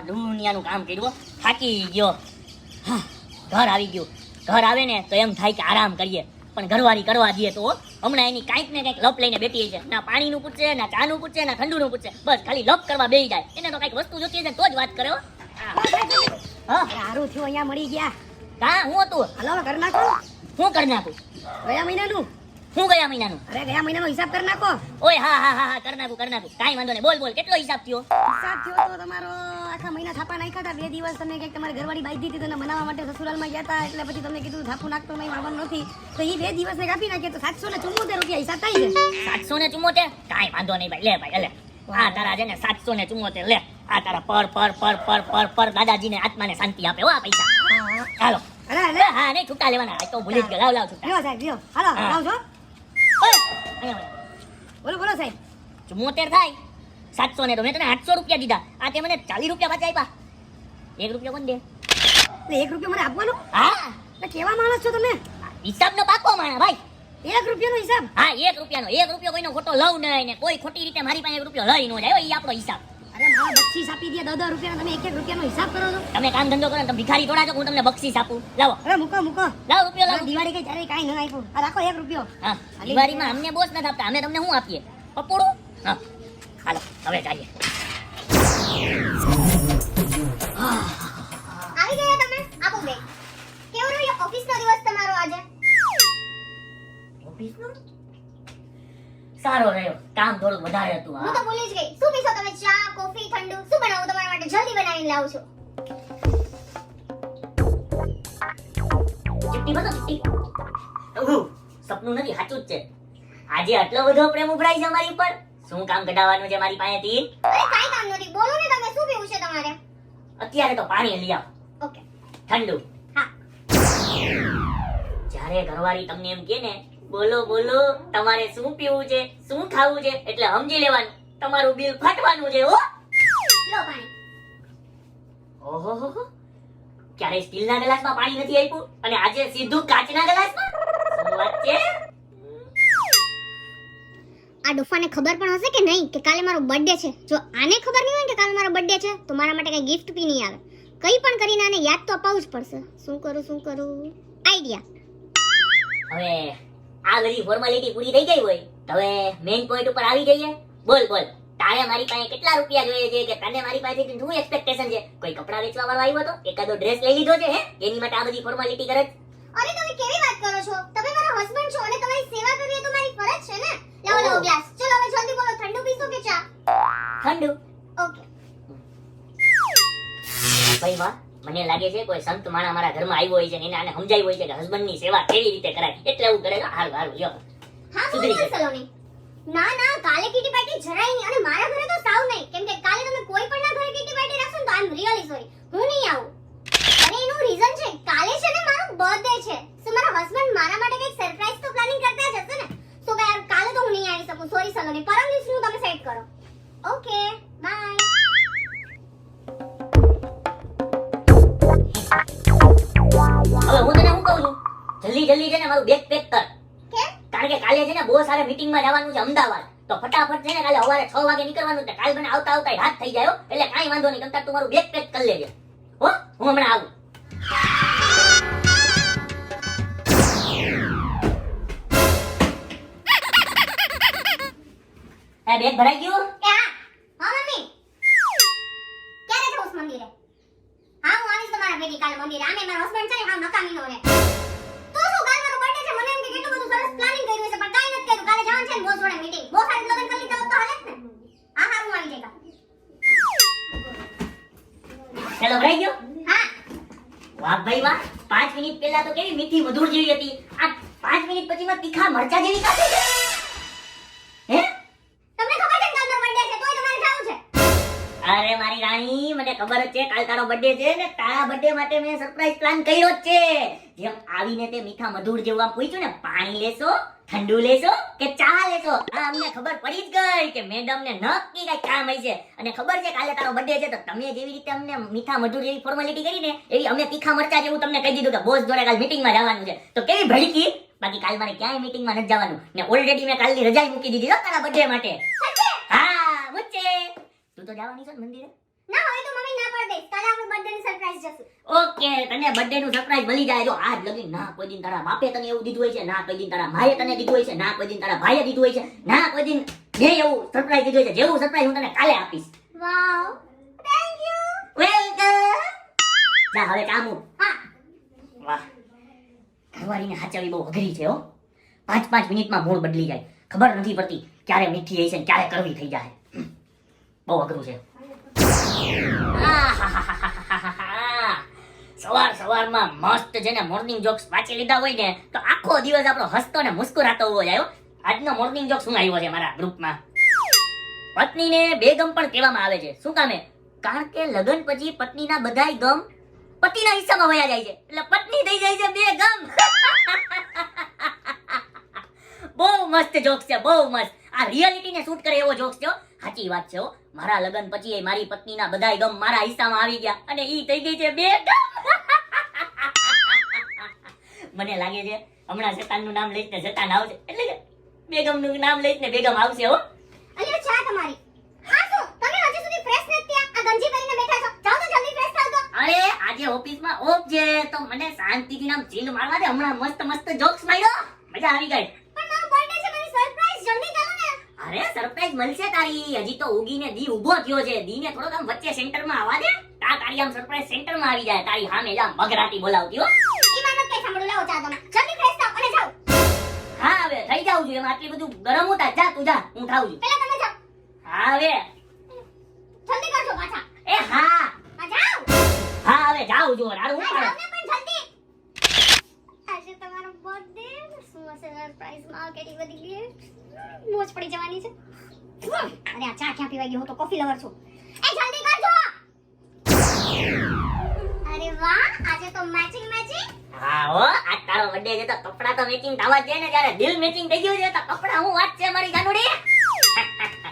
દુનિયાનું કામ કર્યું, થાકી ગયો. હા, ઘર આવી ગયું. ઘર આવે ને તો એમ થાય કે આરામ કરીએ, પણ ઘરવાળી કરવા દઈએ તો હમણાં એની કાંઈક ને કંઈક લપ લઈને બેઠી છે. ના પાણીનું પૂછે, ના ચાનું પૂછે, ના ઠંડુનું પૂછે, બસ ખાલી લપ કરવા બેસી જાય. એને તો કંઈક વસ્તુ જોતી છે તો જ વાત કરે. હા, સારું થયું અહીંયા મળી ગયા. કા હું હતું? હલો કરી નાખો. હું કરી નાખું? ગયા મહિનાનું. હું ગયા મહિનાનું? અરે ગયા મહિનાનો હિસાબ કરી નાખો. ઓય હા હા હા કરી નાખું. કાંઈ વાંધો નહીં. બોલ કેટલો હિસાબ થયો? હિસાબ થયો તો તમારો આખા મહિના થાપા નાખ્યા હતા. 2 દિવસ તમે કંઈક તમારી ઘરવાળી બાઈ દીધી તને મનાવવા માટે સસુરાલમાં ગયા હતા, એટલે પછી તમને કીધું થાપું નાખતો નહીં, આવવાનું નથી, તો એ 2 દિવસને કાપી નાખીએ તો 774 રૂપિયા હિસાબ થાય છે. 774? કાંઈ વાંધો નહીં ભાઈ. લે ભાઈ લે, આ તારા છે ને 774. લે આ તારા પર દાદાજીને આત્માને શાંતિ આપે હો આ પૈસા. ચાલો. અરે હા નહીં છૂટા લેવાના. આ તો ભૂલી જ ગયા. લાવ છૂટા. લ્યો સાહેબ લ્યો. હાલો લાવ છો. ઓય અહીંયા બોલો સાહેબ. 74 થાય. 700 ને તો મેં તને 800 રૂપિયા દીધા. આ તે મને 40 રૂપિયા પાછા આપ્યા. 1 રૂપિયો કોણ દે? એટલે 1 રૂપિયો મને આપવાનો? હા, એટલે કેવા માણસ છો તમે? હિસાબનો પાકો માણા ભાઈ. 1 રૂપિયાનો હિસાબ? હા 1 રૂપિયાનો. 1 રૂપિયો કોઈનો ખોટો લઉં નહીં ને કોઈ ખોટી રીતે મારી પાસે 1 રૂપિયો લઈ ન જાય. એ આપણો હિસાબ. અરે મારા બક્ષીસ આપી દે 10 રૂપિયાનો, તમે 1 રૂપિયાનો હિસાબ કરો છો. તમે કામ ધંધો કરો ને તમે ભિખારી થોડા છો હું તમને બક્ષીસ આપું. લાવો. અરે મૂકો લાવો રૂપિયો લાવો. દિવાળી કઈ ત્યારે કાંઈ ન આપ્યું. આ રાખો 1 રૂપિયો. હા, દિવાળીમાં અમને બોસ નથી આપતા, અમે તમને શું આપીએ? પપોડું. હા હાલો હવે જઈએ. આવી ગયા તમે? આપો બેગ. કેવો રહ્યો ઓફિસનો દિવસ તમારો આજે? ઓફિસનો સારો રહ્યો. કામ થોડું વધારે હતું. હું તો ભૂલી જ ગઈ. શું પીશો તમે? ચા, કોફી, ઠંડુ? શું બનાવું તમારા માટે? જલ્દી બનાવીને લાવું છું. ચિઠ્ઠી બનો ચિઠ્ઠી. સપનું નથી, સાચું જ છે. આજે આટલો બધો પ્રેમ ઉભરાય છે અમારી ઉપર. શું કામ કઢાવવાનું છે મારી પાસેથી? અરે કાઈ કામ નથી. બોલો ને તમે શું પીવું છે તમારે? અત્યારે તો પાણી લઈ આવ. ઓકે. ઠંડુ. હા. જ્યારે ઘરવાળી તમને એમ કે ને બોલો તમારે શું પીવું છે, શું ખાવું છે, એટલે સમજી લેવાનું તમારું બિલ ફાટવાનું છે. હો લો પાણી. ઓહો, ક્યારે સ્ટીલના ગ્લાસમાં પાણી નથી આપ્યું અને આજે સીધું કાચના ગ્લાસમાં. શું વાત છે? આ ડોફાને ખબર પણ હશે કે નહીં કે કાલે મારો બર્થડે છે. જો આને ખબર નહીં હોય કે કાલે મારો બર્થડે છે તો મારા માટે કઈ ગિફ્ટ બી નહીં આવે. કંઈ પણ કરીને આને યાદ તો અપાવવું જ પડશે. શું કરું? આઈડિયા. હવે આ બધી ફોર્માલિટી પૂરી થઈ ગઈ હોય તો હવે મેઇન પોઈન્ટ ઉપર આવી જઈએ. બોલ તારે મારી પાસે કેટલા રૂપિયા જોઈએ છે કે તને મારી પાસેથી શું એક્સપેક્ટેશન છે? કોઈ કપડા વેચવા વાળો આવ્યો તો એકાદો ડ્રેસ લઈ લીધો છે હે એની માટે આ બધી ફોર્માલિટી કરે? અરે તમે કેવી વાત કરો છો? તમે મારા હસબન્ડ છો અને તમારી સેવા કરવી એ તો મારી ફરજ છે ને. લાવો ગ્લાસ. ચલો હવે જલ્દી બોલો. ઠંડુ પીશો કે ચા? ઠંડુ. ઓકે. ભાઈ વાહ, મને લાગે છે કોઈ સંત માણા મારા ઘરમાં આવ્યો હોય છે ને એને આને સમજાવ્યું હોય છે કે હસબન્ડની સેવા કેવી રીતે કરાય, એટલે એવું કરે છે. હારું લ્યો. હા સુધરી બોલો જશે. સલોની. ના કાલે કીટી પાર્ટી જરાય નહીં અને મારા ઘરે તો સાવ નહીં, કેમ કે કાલે તમે કોઈ પણ ના ઘરે કીટી પાર્ટી રાખશો ને તો આઈ એમ રિયલી સોરી, હું નહીં આવું. અને એનું રીઝન છે કાલે છે ને મારો બર્થડે છે, સો મારા હસબન્ડ મારા માટે કંઈક સરપ્રાઈઝ તો પ્લાનિંગ કરતા જ હશે ને. સો કાલે તો હું નહીં આવી શકું. સોરી સલોની. પરમ દિવસનું તમે સેટ કરો. Okay bye. હવે હું તને શું કહું છું, જલ્દી છે ને મારું બેગ પેક કર. કેમ? કારણ કે કાલે છે ને બહુ સારા મીટિંગમાં જવાનું છે અમદાવાદ, તો ફટાફટ છે ને કાલે સવારે 6 વાગે નીકળવાનું છે. કાલ મને આવતા રાત થઈ જાય હો. એટલે કાંઈ વાંધો નહીં, તમતાર તું મારું બેગ પેક કરી લેજે હો. હું હમણાં આવું. બેગ ભરાઈ ગયું? હા મમ્મી. ક્યારે જવું છે મંદિરે? હા હું આવીશ તમારા ભેગી કાલે મંદિરે. આને મારા હસબન્ડ છે ને હાવ નકામીનો રે. તો શું કાલ મારો બર્થડે છે, મને એમ કે કેટલું બધું સરસ પ્લાનિંગ કર્યું છે પણ કાઈ નથી કર્યું. કાલે જવાનું છે ને બોસ જોડે મીટિંગ. બોસ હારે લગન કરી લીધા હોત તો હાલે જ ને. હા હું આવી જઈશ. ચાલો ભરાઈ ગયો? હા. વાહ ભાઈ વાહ, 5 મિનિટ પહેલા તો કેવી મીઠી મધુર જેવી હતી, આ 5 મિનિટ પછીમાં તીખા મરચા જેવી કાઢે છે. હે? તમને ખબર છે કાલ મારો બર્થડે છે તોય તમારે જાવું છે? અરે મારી રાણી, મને ખબર જ છે કાલ તારો બર્થડે છે ને તારા બર્થડે માટે મેં સરપ્રાઈઝ પ્લાન કર્યો જ છે. જેમ આવીને તે મીઠા મધુર જેવું આમ પૂછ્યું ને, પાણી લેશો, ઠંડુ લેશો કે ચા લેશો, આ અમને ખબર પડી જ ગઈ કે મેડમ ને નક્કી કઈ કામ હશે. અને ખબર છે કાલે તારો બર્થડે છે તો તમે જેવી રીતે અમને મીઠા મધુર જેવી ફોર્માલિટી કરીને એવી અમે તીખા મરચા જેવું તમને કહી દીધું કે બોસ જોડે કાલ મીટિંગમાં જવાનું છે. તો કેવી ભડકી. બાકી કાલ મારે ક્યાંય મીટિંગમાં નથી જવાનું ને ઓલરેડી મેં કાલની રજા મૂકી દીધી હો તારા બર્થડે માટે. હા મુચ્ચે તું તો જવાની છે ને મંદિરે? ના હોય તો મમ્મી ના કરી દઈશ. કાલે આપણું બર્થડે ની સરપ્રાઈઝ જશું. ઓકે, તને બર્થડે નું સરપ્રાઈઝ મળી જાય. જો આજ લગી ના કોઈ દિન તારા બાપે તને એવું દીધું હોય છે, ના કોઈ દિન તારા માએ તને દીધું હોય છે, ના કોઈ દિન તારા ભાઈએ દીધું હોય છે, ના કોઈ દિન મેં એવું સરપ્રાઈઝ દીધું હોય છે. જેવું સરપ્રાઈઝ હું તને કાલે આપીશ. વાવ, થેન્ક યુ. વેલકમ. જા હવે કામું. હા, વાહ, ઘરવાળીને સાચવવી બહુ અઘરી છે હો. 5 મિનિટમાં મૂડ બદલી જાય. ખબર નથી પડતી ક્યારે મીઠી થઈ છે ને ક્યારે કડવી થઈ જાય. બહુ અઘરું છે. આહાહાહાહાહા. સવારમાં મસ્ત જેને મોર્નિંગ જોક્સ વાંચી લીધા હોય ને તો આખો દિવસ આપણો હસતો ને મુસ્કુરાતો હોવો જાય હો. આજનો મોર્નિંગ જોક્સ હું આવ્યો છે મારા ગ્રુપમાં. પત્નીને બેગમ પણ કહેવામાં આવે છે. શું કામે? કારણ કે લગ્ન પછી પત્નીના બધાય ગમ પતિના હિસ્સામાં વયા જાય છે. એટલે પત્ની થઈ જાય છે બેગમ. બહુ મસ્ત જોક્સ છે, બહુ મસ્ત. આ રિયાલિટીને શૂટ કરે એવો જોક્સ છે હો. સાચી વાત છે હો. મારા લગ્ન પછી મારી પત્નીના બધાય ગમ મારા હિસ્સામાં આવી ગયા અને ઈ થઈ ગઈ છે બેગમ. મને લાગે છે હમણાં શેતાનનું નામ લઈશ ને શેતાન આવશે. એટલે કે બેગમનું નામ લઈશ ને બેગમ આવશે હો. અલ્યો ચા તમારી. હા શું તમે હજી સુધી ફ્રેશ નથી થયા? આ ગંજી પહેરીને બેઠા છો. જાઓ તો જલ્દી ફ્રેશ થાવ તો. અરે આજે ઓફિસમાં ઓફ છે તો મને શાંતિથી નામ ચીલ મારવા દે. હમણાં મસ્ત જોક્સ માર્યો, મજા આવી ગઈ. પણ મારો બર્થડે છે, મારી સરપ્રાઈઝ જલ્દી કરો ને. અરે સરપ્રાઈઝ મળશે તારી. હજી તો ઉગીને દી ઊભો થયો છે. દીને થોડોક આમ વચ્ચે સેન્ટરમાં આવવા દે. તારી આમ સરપ્રાઈઝ સેન્ટરમાં આવી જાય. તારી સામે જ આમ મગરાટી બોલાવતી હો. ઈમાં નથી કઈ સાંભળું. લાવો ચા તમે. જલ્દી ફ્રેશ થાવ અને જાઓ. હા હવે થઈ જાઉં છું. એમાં આટલી બધું ગરમ ઉતા. જા તું જા, હું થાઉં છું. પહેલા તમે જાઓ. હા હવે. જલ્દી કરજો પાછા. એ હા આ જાઓ. હા હવે જાઉં છું. રાડું હા, ઉપાડે. જાઓ ને પણ જલ્દી. આજે તમારો બર્થડે. શું હશે સરપ્રાઈઝમાં? કેટલી બધી ગિફ્ટ. મોજ પડી જવાની છે. અરે આ ચા ક્યાં પીવાઈ ગઈ? હું તો કોફી લવર છું. એ જલ્દી કરજો. અરે વાહ, આજે તો મેચિંગ. હા હો, આજ તારો બર્થડે છે તો કપડા તો મેચિંગ થવા જ જોઈએ ને. જ્યારે દિલ મેચિંગ થઈ ગયું છે તો કપડા હું વાત છે મારી જાનુડી.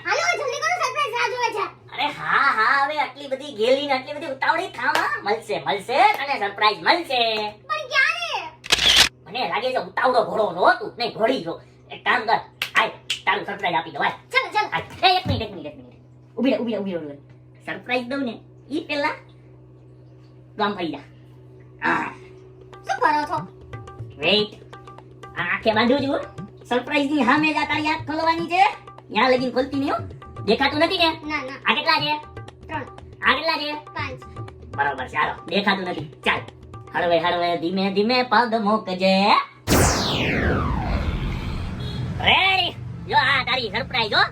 હાલો જલ્દી કરો, સરપ્રાઈઝ રાહ જોવે છે. અરે હા હવે આટલી બધી ગેલી ને આટલી બધી ઉતાવળી થામાં મળશે તને સરપ્રાઈઝ મળશે. પણ ક્યારે? મને લાગે છે ઉતાવળો ઘોડો નો તું નહીં ઘોડી જો. એક કામ કર, આય તારું સરપ્રાઈઝ આપી દો. આય ચલો ચલો. આય. એ એક મિનિટ ઊભી રહે. સરપ્રાઈઝ દઉં ને ઈ પહેલા ગામ ફરી જા. હા શું કરો છો? વેઇટ, આ આંખે બાંધું છું. સરપ્રાઈઝ ની સામે જ આ તારી આંખ ખોલવાની છે. ત્યાં લગીન ખોલતી નહીં હો. દેખાતું નથી ને? ના ના. આ કેટલા છે? 3 આ કેટલા છે? 5. બરોબર ચાલો. દેખાતું નથી. ચાલ હળવે ધીમે પગ મૂકજે. રેડી. જો આ તારી સરપ્રાઈઝ હો.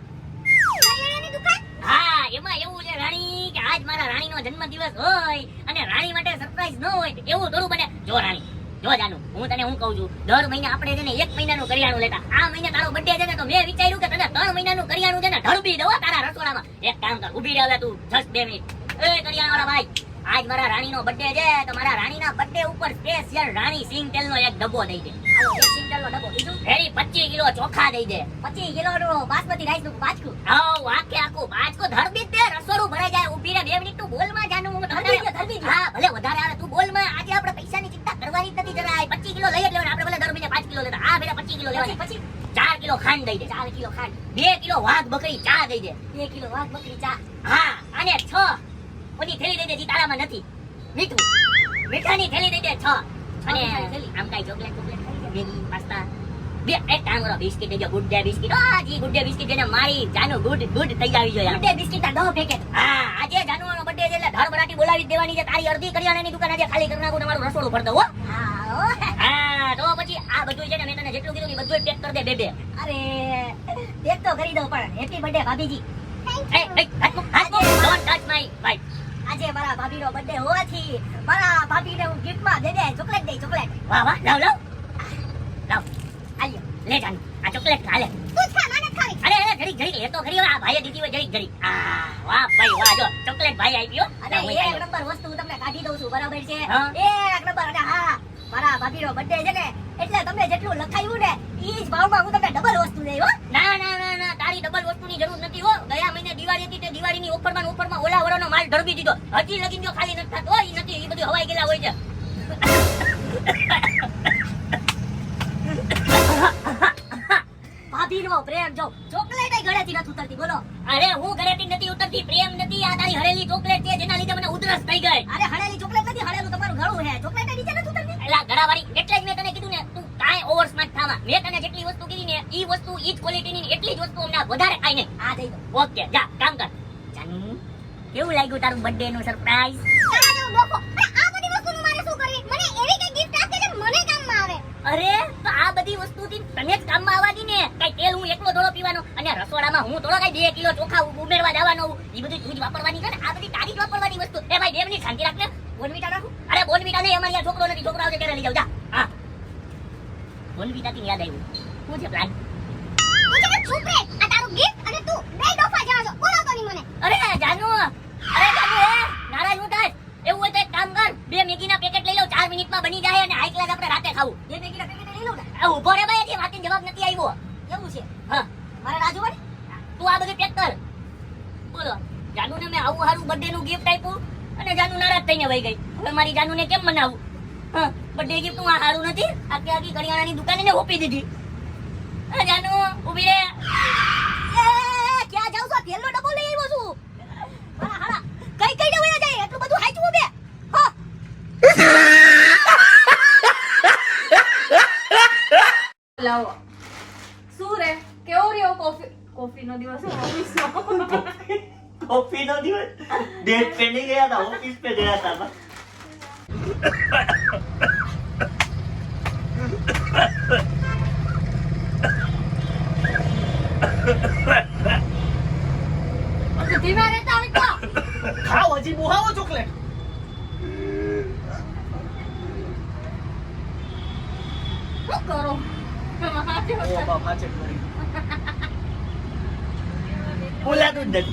કરિયાણાની દુકાન? હા, એમાં એવું છે રાણી કે આજ મારા રાણીનો જન્મદિવસ હોય અને રાણી માટે સરપ્રાઈઝ ન હોય તો એવું થોડું બને. જો રાણી, જો જાનુ, હું તને હું કહું છું, દર મહિને આપણે છે ને 1 મહિનાનું કરિયાણું લેતા. આ મહિને તારો બર્થડે છે ને તો મેં વિચાર્યું કે તને 3 મહિનાનું કરિયાણું છે ને ઢળપી દઉં તારા રસોડામાં. એક કામ કર, ઊભી રહે હવે તું જસ્ટ 2 મિનિટ. એ કરિયાણાવાળા ભાઈ, આજ મારા રાણીનો બર્થડે છે તો મારા રાણીના બર્થડે ઉપર સ્પેશિયલ રાણી સિંગ તેલનો એક ડબ્બો દઈ દે. હાલો, એક સિંગ તેલનો ડબ્બો બીજું ફેરી 25 કિલો ચોખા દઈ દે. 25 કિલોનું બાસમતી રાઈસનું બાચકું. આવ આખે આખું બાચકું ધરબી દે. રસોડું ભરાઈ જાય. ઊભી રહે 2 મિનિટ. તું બોલમાં જાનું. હું ધરબી દે. હા ભલે વધારે આવે તું બોલમાં. આજે આપણે પૈસાની ચિંતા કરવાની જ નથી જરાય. 25 કિલો લઈ જ લેવાના. આપણે ભલે દર મહિને 5 કિલો લેતા. આ ભલે 25 કિલો લેવાના. પછી 4 કિલો ખાંડ દઈ દે. 4 કિલો ખાંડ. 2 કિલો વાઘ બકરી ચા દઈ દે. 2 કિલો વાઘ બકરી ચા. હા, અને 6 ઓલી થેલી દઈ દે જે તારામાં નથી. મીઠાની થેલી દઈ દે 6. અને આમ કાઈ ચોકલેટ ખાઈ દે. Maggi pasta. બે એક કામ કરો, બિસ્કિટ દઈ દે. Good day biscuit. જી ગુડ ડે બિસ્કિટ જેને મારી જાનુ ગુડ થઈ જાવી જોઈએ. ગુડ ડે બિસ્કિટ ના 10 પેકેટ. હા, આજે જાનુનો બર્થડે છે એટલે ધડબડાટી બોલાવી દેવાની છે. તારી અડધી કરિયાણાની દુકાન આજે ખાલી કરી નાખું. તમારું રસોડું ભર દઉં હો. હા તો પછી આ બધું છે ને મેં તને જેટલું કીધું એ બધું પેક કરી દે. બે અરે પેક તો કરી દઉં પણ હેપી બર્થડે ભાભીજી. Don't touch my wife. આજે મારા ભાભીનો બર્થડે હોવાથી મારા ભાભીને હું ગિફ્ટમાં દે ચોકલેટ દઈ ચોકલેટ. વાહ લાવ આલ્યો લે જાન આ ચોકલેટ ખા લે. તું જ ખા, માને જ ખાવી. અરે ઘડી એ તો ખરી. આ ભાઈએ દીધી હોય ઘડી. આ વાહ ભાઈ વાહ. જો ચોકલેટ ભાઈ આપ્યો. અને એક નંબર વસ્તુ હું તમને કાઢી દઉં છું, બરાબર છે? હા. એક નંબર. અને હા, મારા ભાભીનો બર્થડે છે ને એટલે તમે જેટલું લખાયું ને ઈ જ ભાવમાં હું તમને ડબલ વસ્તુ દઈ હો. ના તારી ડબલ વસ્તુની જરૂર નથી હો. ગયા મહિને દિવાળી હતી તે દિવાળીની ઓફરમાં ઓલા વરોનો માલ ઢળબી દીધો. હજી લગીન જો ખાલી નથી થતો. ઈ નથી, ઈ બધું હવાઈ ગયેલા હોય છે. ભાભીનો પ્રેમ જો ચોકલેટ ગળેથી નથી ઉતરતી. બોલો. અરે હું ઘરેથી નથી ઉતરતી. પ્રેમ નથી. આ તારી હરેલી ચોકલેટ છે જેના લીધે મને ઉધરસ બોનસ થઈ ગઈ. અરે હળેલી ચોકલેટ નથી, હળેલું તમારું ગળું હે. ચોકલેટ નીચે નથી ઉતરતી. એલા ગળાવાળી, એટલે જ મેં તને કીધું ને તું કાંઈ ઓવર સ્માર્ટ થામાં. મેં તને જેટલી વસ્તુ કીધી ને ઈ વસ્તુ ઈ જ ક્વોલિટીની ને એટલી જ વસ્તુ અમને વધારે ખાઈ નહીં. આ જઈ દો. ઓકે જા કામ કર. જાનુ કેવું લાગ્યું તારું બર્થડે નું સરપ્રાઈઝ? તારા જેવું ડોકો. પણ આ બધી વસ્તુનું મારે શું કરવી? મને એવી કઈ gift આપજે જે મને કામમાં આવે. અરે તો આ બધી વસ્તુથી તને જ કામમાં આવવાની ને. કઈ તેલ હું એકલો થોડો પીવાનો અને રસોડામાં હું થોડો કઈ 2 કિલો ચોખા ઉમેરવા જવાનો. ઈ બધું તું જ વાપરવાની છે ને. આ બધી તારી જ વાપરવાની વસ્તુ. એ ભાઈ 2 મિનિટ શાંતિ રાખ ને. બોનવીટા રાખું? અરે બોનવીટા નહીં, અમારી આ છોકરો નથી. છોકરો આવશે ત્યારે લઈ જાવ. જા હા બોનવીટા થી યાદ આવ્યું. શું છે પ્લાન? તું છે ને ચૂપ રહે. આ તારું gift અને તું બે ડોફા જાણો છો. બોલાવતો નહીં મને. અરે જાનુ નારાજ હું થાય. એવું હોય તો એક કામ કર, 2 મેગીના પેકેટ લઈ લો. 4 મિનિટમાં બની જાય અને હાઈ ક્લાસ આપણે રાતે ખાવું. 2 મેગીના પેકેટ લઈ લઉં ને. આ ઉભો રે ભાઈ, હજી વાતનો જવાબ નથી આવ્યો. એવું છે. હા મારે રાજુ વાળી? તું આ બધું પેક કર. બોલો જાનુને મેં આવું સારું બર્થડે નું ગિફ્ટ આપ્યું અને જાનુ નારાજ થઈને વહી ગઈ. હવે મારી જાનુને કેમ મનાવું? હા બર્થડે ગિફ્ટ હું આ સારું નથી. આખી આખી કરિયાણાની દુકાને ને ઓપી દીધી. હા જાનુ ઊભી રે. એ ક્યાં જાવ છો? તેલનો ડબ્બો લઈ આવ્યો છું. હાલા હાલા. કઈ કઈ ને વયા જાય? એટલું બધું હાચવું બે. હા. લાવો શું રે કેવો રહ્યો કોફીનો દિવસ ઓફિસનો? ऑफिस नो दिवस डेट पे नहीं गया था, ऑफिस पे गया था मैं. ધીમે રહેતા હોય તો खाओ हजी बुहाओ चॉकलेट. શું કરો? ओ बाबा चेक करी. बोला तू नहीं.